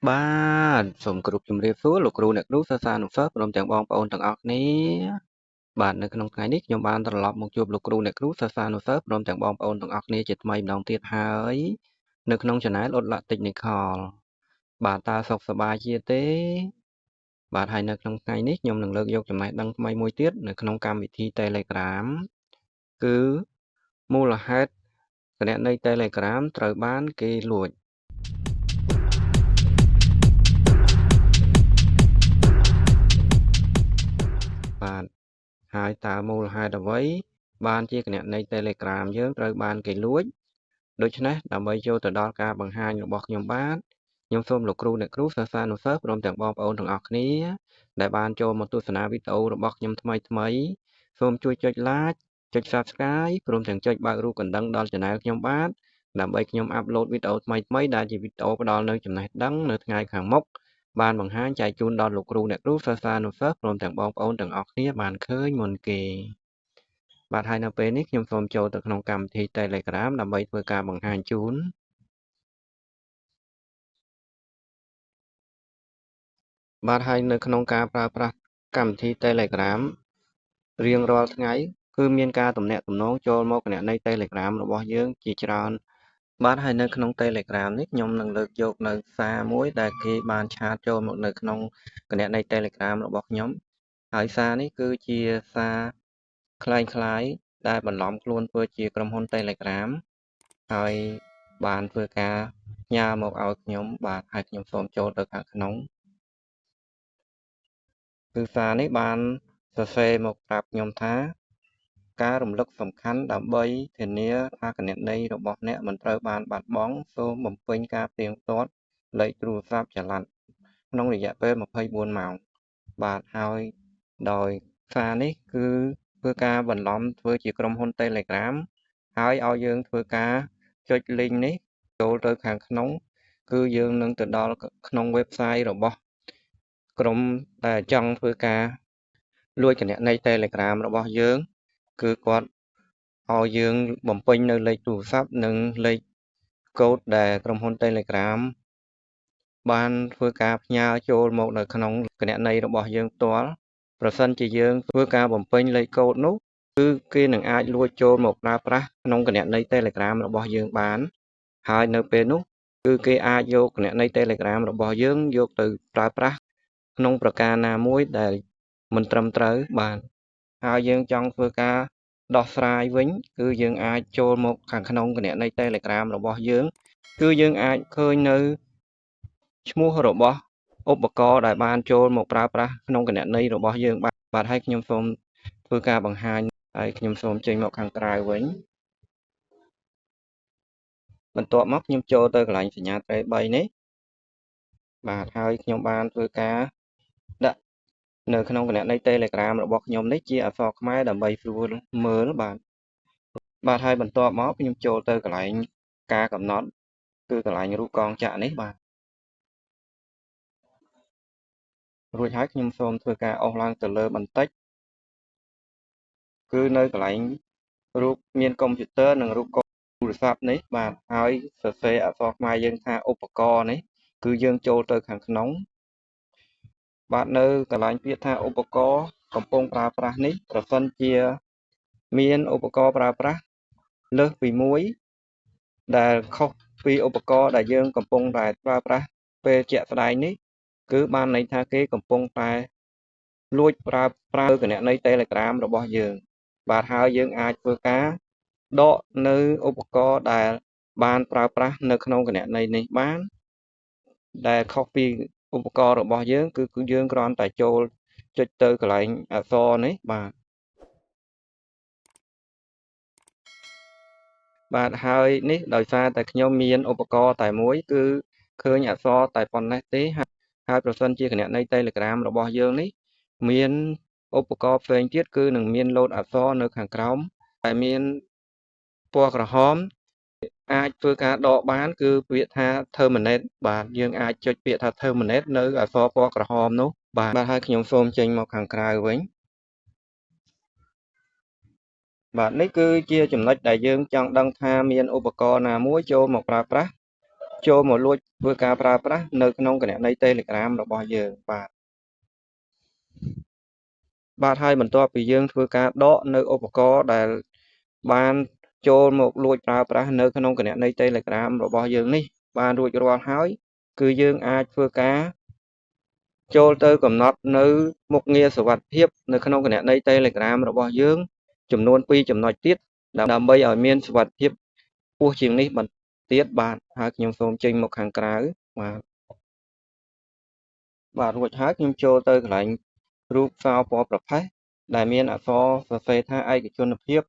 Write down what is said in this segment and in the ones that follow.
បាទសូមគោរពជំរាបសួរលោកគ្រូអ្នកគ្រូសិស្សានុសិស្សព្រមទាំងបងប្អូនទាំងអស់គ្នាបាទនៅក្នុងថ្ងៃនេះខ្ញុំបានត្រឡប់មកជួបលោកគ្រូអ្នកគ្រូសិស្សានុសិស្សព្រមទាំងបងប្អូនទាំងអស់គ្នាជាថ្មីម្ដងទៀតហើយនៅក្នុង Channel អ៊ុតឡាក់តិចនីខលបាទតើសុខសប្បាយជាទេបាទហើយនៅក្នុងថ្ងៃនេះខ្ញុំនឹងលើកយកចំណេះដឹងថ្មីមួយទៀតនៅក្នុងកម្មវិធី Telegram គឺមូលហេតុគណនី Telegram ត្រូវបានគេលួចបាទហើយតើមូលហេតុអ្វីបានជាគណនី Telegram យើងត្រូវបានគេលួចដូច្នេះដើម្បីចូលទៅដល់ការបង្ហាញរបស់ខ្ញុំបាទខ្ញុំសូមលោកគ្រូអ្នកគ្រូសិស្សានុសិស្សព្រមទាំងបងប្អូនទាំងអស់គ្នាដែលបានចូលមកទស្សនាវីដេអូរបស់ខ្ញុំថ្មីសូមជួយចុច Like ចុច Subscribe ព្រមទាំងចុចបើករូបកណ្ដឹងដល់ Channel ខ្ញុំបាទដើម្បីខ្ញុំអាប់ឡូតវីដេអូថ្មីដែលជាវីដេអូផ្ដល់នូវចំណេះដឹងនៅថ្ងៃខាងមុខបានបង្ហាញចែកជូនដល់លោកគ្រូអ្នកគ្រូសិស្សានុសិស្សព្រមទាំងបងប្អូនទាំងអស់គ្នាបានឃើញមុនគេបាទហើយនៅពេលនេះខ្ញុំសូមចូលទៅក្នុងកម្មវិធី Telegram ដើម្បីធ្វើការបង្ហាញជូនបាទហើយនៅក្នុងការប្រើប្រាស់កម្មវិធី Telegram រៀងរាល់ថ្ងៃគឺមានការទំនាក់ទំនងចូលមកគណនី Telegram របស់យើងជាច្រើនបាទហើយនៅក្នុង Telegram នេះខ្ញុំនឹងលើកយកនៅសារមួយដែលគេបានឆាតចូលមកនៅក្នុងគណនី Telegram របស់ខ្ញុំហើយសារនេះគឺជាសារคล้ายៗដែលបន្លំខ្លួនធ្វើជាក្រុមហ៊ុន Telegram ហើយបានធ្វើការផ្ញើមកឲ្យខ្ញុំបាទហើយខ្ញុំសូមចូលទៅខាងក្នុងគឺសារនេះបានសរសេរមកប្រាប់ខ្ញុំថាការរំលឹកសំខាន់ដើម្បីធានាថាគណនីរបស់អ្នកមិនត្រូវបានបាត់បង់សូមបំពេញការផ្ទៀងផ្ទាត់លេខទូរស័ព្ទចល័តក្នុងរយៈពេល24ម៉ោងបាទហើយដោយសារនេះគឺធ្វើការបន្លំធ្វើជាក្រុមហ៊ុន Telegram ហើយឲ្យយើងធ្វើការចុច link នេះចូលទៅខាងក្នុងគឺយើងនឹងទៅដល់ក្នុង website របស់ក្រុមដែលចង់ធ្វើការលួចគណនី Telegram របស់យើងគឺគាត់ឲ្យយើងបំពេញនៅលេខទូរស័ព្ទនិងលេខកូដដែលក្រុមហ៊ុន Telegram បានធ្វើការផ្ញើចូលមកនៅក្នុងគណនីរបស់យើងផ្ទាល់ប្រសិនជាយើងធ្វើការបំពេញលេខកូដនោះគឺគេនឹងអាចលួចចូលមកប្រើប្រាស់ក្នុងគណនី Telegram របស់យើងបានហើយនៅពេលនោះគឺគេអាចយកគណនី Telegram របស់យើងយកទៅប្រើប្រាស់ក្នុងប្រការណាមួយដែលមិនត្រឹមត្រូវបានហើយយើងចង់ធ្វើការដោះស្រាយវិញគឺយើងអាចចូលមកខាងក្នុងគណនី Telegram របស់យើងគឺយើងអាចឃើញនៅឈ្មោះរបស់ឧបករណ៍ដែលបានចូលមកប្រើប្រាស់ក្នុងគណនីរបស់យើងបាទហើយខ្ញុំសូមធ្វើការបង្ហាញហើយខ្ញុំសូមចេញមកខាងក្រៅវិញបន្ទាប់មកខ្ញុំចូលទៅកន្លែងសញ្ញាត្រី3នេះបាទហើយខ្ញុំបានធ្វើការដាក់នៅក្នុងគណនី Telegram របស់ខ្ញុំនេះជាអក្សរខ្មែរដើម្បីស្រួលមើលបាទហើយបន្ទាប់មកខ្ញុំចូលទៅកន្លែងការកំណត់គឺកន្លែងរូបកងចក្រនេះបាទរួចហើយខ្ញុំសូមធ្វើការអុសឡើងទៅលើបន្តិចគឺនៅកន្លែងរូបមានកុំព្យូទ័រនិងរូបទូរស័ព្ទនេះបាទហើយសរសេរអក្សរខ្មែរយើងថាឧបករណ៍នេះគឺយើងចូលទៅខាងក្នុងបាទនៅកន្លែងពាក្យថាឧបករណ៍កំពុងប្រើប្រាស់នេះប្រសិនជាមានឧបករណ៍ប្រើប្រាស់លើសពី1ដែលខុសពីឧបករណ៍ដែលយើងកំពុងតែប្រើប្រាស់ពេលជាក់ស្ដែងនេះគឺបានន័យថាគេកំពុងតែលួចប្រើគណនី Telegram របស់យើងបាទហើយយើងអាចធ្វើការដកនៅឧបករណ៍ដែលបានប្រើប្រាស់នៅក្នុងគណនីនេះបានដែលខុសពីឧបករណ៍របស់យើងគឺយើងគ្រាន់តែចូលចុចទៅកន្លែងអក្សរនេះបាទហើយនេះដោយសារតែខ្ញុំមានឧបករណ៍តែមួយគឺឃើញអក្សរតែប៉ុណ្ណេះទេហើយប្រសិនជាគណនី Telegram របស់យើងនេះមានឧបករណ៍ផ្សេងទៀតគឺនឹងមានឡូតអក្សរនៅខាងក្រោមតែមានពណ៌ក្រហមអាចធ្វើការដកបានគឺពាក្យថា terminate បាទយើងអាចចុចពាក្យថា terminate នៅអក្សរពណ៌ក្រហមនោះបាទហើយខ្ញុំសូមចេញមកខាងក្រៅវិញបាទនេះគឺជាចំណុចដែលយើងចង់ដឹងថាមានឧបករណ៍ណាមួយចូលមកប្រើប្រាស់ ចូលមកលួចធ្វើការប្រើប្រាស់នៅក្នុងគណនី Telegram របស់យើងបាទហើយបន្ទាប់ពីយើងធ្វើការដកនៅឧបករណ៍ដែលបានចូលមកលួចប្រើប្រាស់នៅក្នុងគណនី Telegram របស់យើងនេះបានរួចរាល់ហើយគឺយើងអាចធ្វើការចូលទៅកំណត់នៅមុខងារសុវត្ថិភាពនៅក្នុងគណនី Telegram របស់យើងចំនួន2ចំណុចទៀតដើម្បីឲ្យមានសុវត្ថិភាពខ្ពស់ជាងនេះបន្ទៀតបាទហើយខ្ញុំសូមចេញមកខាងក្រៅបាទរួចហើយខ្ញុំចូលទៅកន្លែងរូបសោពណ៌ប្រផេះដែលមានអក្សរសរសេរថាឯកជនភាព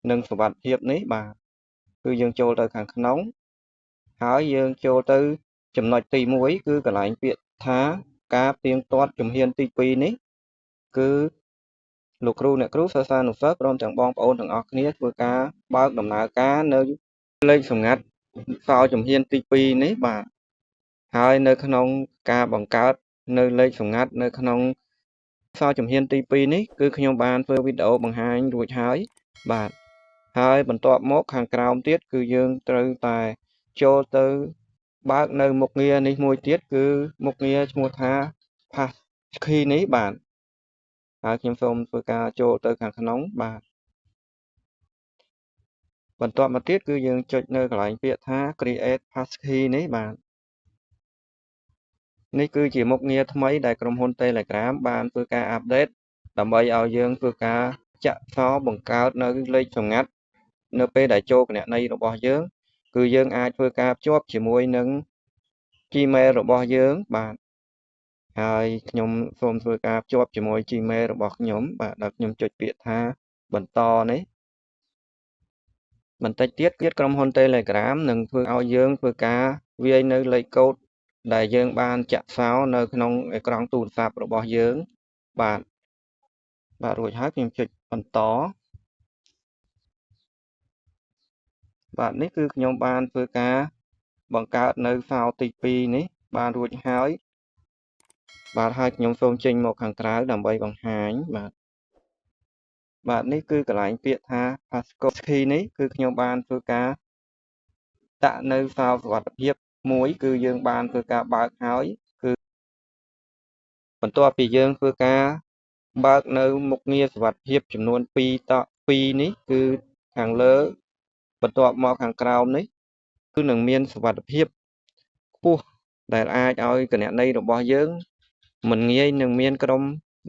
និងសុវត្ថិភាពនេះបាទគឺយើងចូលទៅខាងក្នុងហើយយើងចូលទៅចំណុចទី1គឺកន្លែងពាក្យថាការផ្ទៀងផ្ទាត់ជំហានទី2នេះគឺលោកគ្រូអ្នកគ្រូសិស្សានុសិស្សព្រមទាំងបងប្អូនទាំងអស់គ្នាធ្វើការបើកដំណើរការនៅលេខសម្ងាត់សោជំហានទី2នេះបាទហើយនៅក្នុងការបង្កើតនៅលេខសម្ងាត់នៅក្នុងសោជំហានទី2នេះគឺខ្ញុំបានធ្វើវីដេអូបង្ហាញរួចហើយបាទហើយបន្ទាប់មកខាងក្រោមទៀតគឺយើងត្រូវតែចូលទៅបើកនៅមុខងារនេះមួយទៀតគឺមុខងារឈ្មោះថា Passkey នេះបាទហើយខ្ញុំសូមធ្វើការចូលទៅខាងក្នុងបាទបន្ទាប់មកទៀតគឺយើងចុចនៅកន្លែងពាក្យថា Create Passkey នេះបាទនេះគឺជាមុខងារថ្មីដែលក្រុមហ៊ុន Telegram បានធ្វើការអាប់ដេតដើម្បីឲ្យយើងធ្វើការចាក់សោបង្កើតនៅលេខសម្ងាត់នៅពេលដែលចូលគណនីរបស់យើងគឺយើងអាចធ្វើការភ្ជាប់ជាមួយនឹង Gmail របស់យើងបាទហើយខ្ញុំសូមធ្វើការភ្ជាប់ជាមួយ Gmail របស់ខ្ញុំបាទដល់ខ្ញុំចុចពាក្យថាបន្តនេះបន្តិចទៀតក្រុមហ៊ុន Telegram នឹងធ្វើឲ្យយើងធ្វើការវាយនៅលេខកូដដែលយើងបានចាក់សោនៅក្នុងអេក្រង់ទូរស័ព្ទរបស់យើងបាទរួចហើយខ្ញុំចុចបន្តបាទនេះគឺខ្ញុំបានធ្វើការបង្កើតនៅសោទី2នេះបានរួចហើយបាទហើយខ្ញុំសូមចេញមកខាងក្រៅដើម្បីបង្ហាញបាទនេះគឺកន្លែងពាក្យថា Passkey នេះគឺខ្ញុំបានធ្វើការដាក់នៅសោសុវត្ថិភាពមួយគឺយើងបានធ្វើការបើកហើយគឺបន្ទាប់ពីយើងធ្វើការបើកនៅមុខងារសុវត្ថិភាពចំនួន2នេះគឺខាងលើបន្ទាប់មកខាងក្រោមនេះគឺនឹងមានសុវត្ថិភាពខ្ពស់ដែលអាចឲ្យគណនីរបស់យើងមិនងាយនឹងមានក្រុម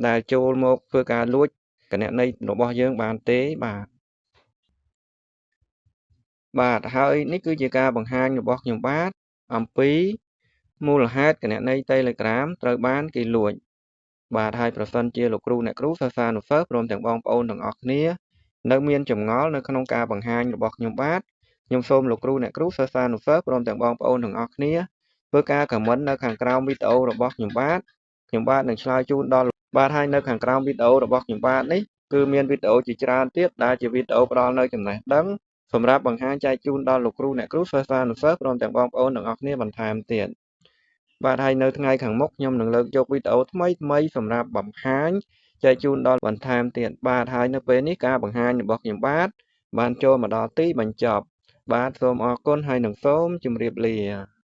ដែលចូលមកធ្វើការលួចគណនីរបស់យើងបានទេបាទហើយនេះគឺជាការបង្ហាញរបស់ខ្ញុំបាទអំពីមូលហេតុគណនី Telegram ត្រូវបានគេលួចបាទហើយប្រសិនជាលោកគ្រូអ្នកគ្រូសិស្សានុសិស្សព្រមទាំងបងប្អូនទាំងអស់គ្នានៅមានចម្ងល់នៅក្នុងការបង្ហាញរបស់ខ្ញុំបាទខ្ញុំសូមលោកគ្រូអ្នកគ្រូសិស្សានុសិស្សព្រមទាំងបងប្អូនទាំងអស់គ្នាធ្វើការខមមិននៅខាងក្រោមវីដេអូរបស់ខ្ញុំបាទនឹងឆ្លើយជូនដល់បាទហើយនៅខាងក្រោមវីដេអូរបស់ខ្ញុំបាទនេះគឺមានវីដេអូជាច្រើនទៀតដែលជាវីដេអូផ្ដល់នៅចំណេះដឹងសម្រាប់បង្ហាញចែកជូនដល់លោកគ្រូអ្នកគ្រូសិស្សានុសិស្សព្រមទាំងបងប្អូនទាំងអស់គ្នាបន្ថែមទៀតបាទហើយនៅថ្ងៃខាងមុខខ្ញុំនឹងលើកយកវីដេអូថ្មីសម្រាប់បង្ហាញចែកជូនដល់បន្ថែមទៀតបាទហើយនៅពេលនេះការបង្ហាញរបស់ខ្ញុំបាទបានចូលមកដល់ទីបញ្ចប់បាទសូមអរគុណហើយនឹងសូមជម្រាបលា